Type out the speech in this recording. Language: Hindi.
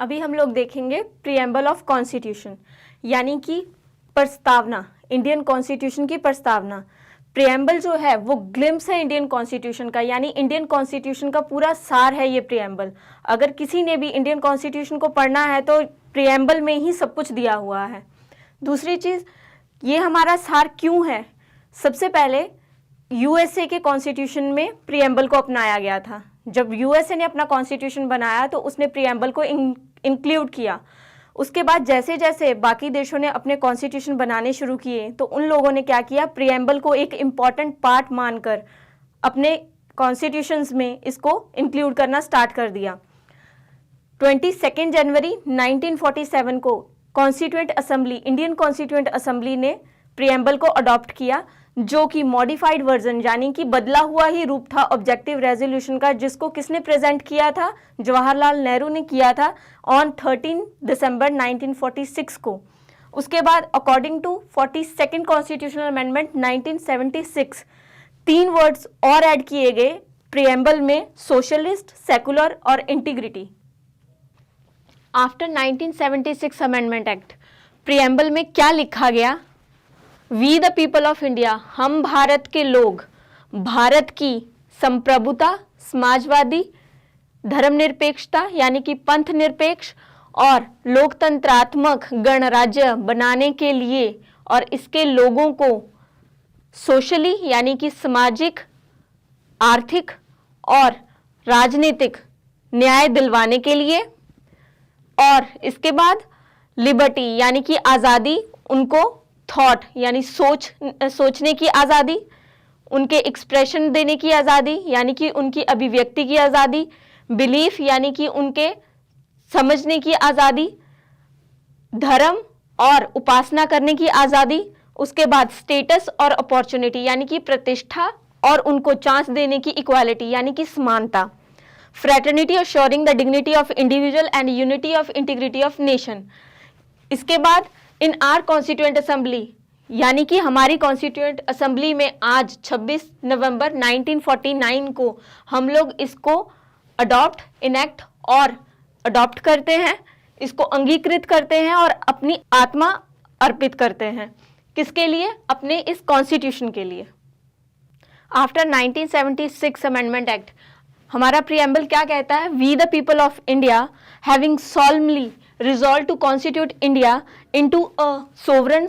अभी हम लोग देखेंगे प्रीएम्बल ऑफ कॉन्स्टिट्यूशन, यानी कि प्रस्तावना, इंडियन कॉन्स्टिट्यूशन की प्रस्तावना। प्रीएम्बल जो है वो ग्लिम्स है इंडियन कॉन्स्टिट्यूशन का, यानी इंडियन कॉन्स्टिट्यूशन का पूरा सार है ये प्रीएम्बल। अगर किसी ने भी इंडियन कॉन्स्टिट्यूशन को पढ़ना है तो प्रीएम्बल में ही सब कुछ दिया हुआ है। दूसरी चीज़, ये हमारा सार क्यों है? सबसे पहले यूएसए के कॉन्स्टिट्यूशन में प्रीएम्बल को अपनाया गया था। जब यूएसए ने अपना कॉन्स्टिट्यूशन बनाया तो उसने प्रीएम्बल को इंक्लूड किया। उसके बाद जैसे जैसे बाकी देशों ने अपने कॉन्स्टिट्यूशन बनाने शुरू किए तो उन लोगों ने क्या किया, प्रीएम्बल को एक इम्पॉर्टेंट पार्ट मानकर अपने कॉन्स्टिट्यूशंस में इसको इंक्लूड करना स्टार्ट कर दिया। 22 जनवरी 1947 को constituent assembly, Indian constituent assembly ने प्रीएम्बल को अडॉप्ट किया, जो कि मॉडिफाइड वर्जन यानी कि बदला हुआ ही रूप था ऑब्जेक्टिव रेजोल्यूशन का, जिसको किसने प्रेजेंट किया था? जवाहरलाल नेहरू ने किया था ऑन 13 दिसंबर 1946 को। उसके बाद according to 42nd constitutional amendment 1976 तीन वर्ड्स और ऐड किए गए प्रीएम्बल में, सोशलिस्ट, सेकुलर और integrity. After 1976 amendment act, preamble में क्या लिखा गया? We the people of India, हम भारत के लोग, भारत की संप्रभुता, समाजवादी, धर्मनिरपेक्षता यानी कि पंथ निरपेक्ष और लोकतंत्रात्मक गणराज्य बनाने के लिए और इसके लोगों को सोशली यानी कि सामाजिक, आर्थिक और राजनीतिक न्याय दिलवाने के लिए, और इसके बाद लिबर्टी यानी कि आज़ादी, उनको थॉट यानी सोचने की आज़ादी, उनके एक्सप्रेशन देने की आज़ादी यानी कि उनकी अभिव्यक्ति की आज़ादी, बिलीफ यानी कि उनके समझने की आज़ादी, धर्म और उपासना करने की आज़ादी, उसके बाद स्टेटस और अपॉर्चुनिटी यानी कि प्रतिष्ठा और उनको चांस देने की इक्वालिटी यानी कि समानता, fraternity assuring the dignity of individual and unity of integrity of nation. इसके बाद इन आर कॉन्स्टिट्यूएंट असेंबली यानी कि हमारी कॉन्स्टिट्यूएंट असेंबली में आज 26 नवंबर 1949 को हम लोग इसको अडॉप्ट, इनेक्ट और अडॉप्ट करते हैं, इसको अंगीकृत करते हैं और अपनी आत्मा अर्पित करते हैं। किसके लिए? अपने इस कॉन्स्टिट्यूशन के लिए। आफ्टर 1976 अमेंडमेंट एक्ट, हमारा प्रीएम्बल क्या कहता है? We the people of India having solemnly resolved to constitute India into a sovereign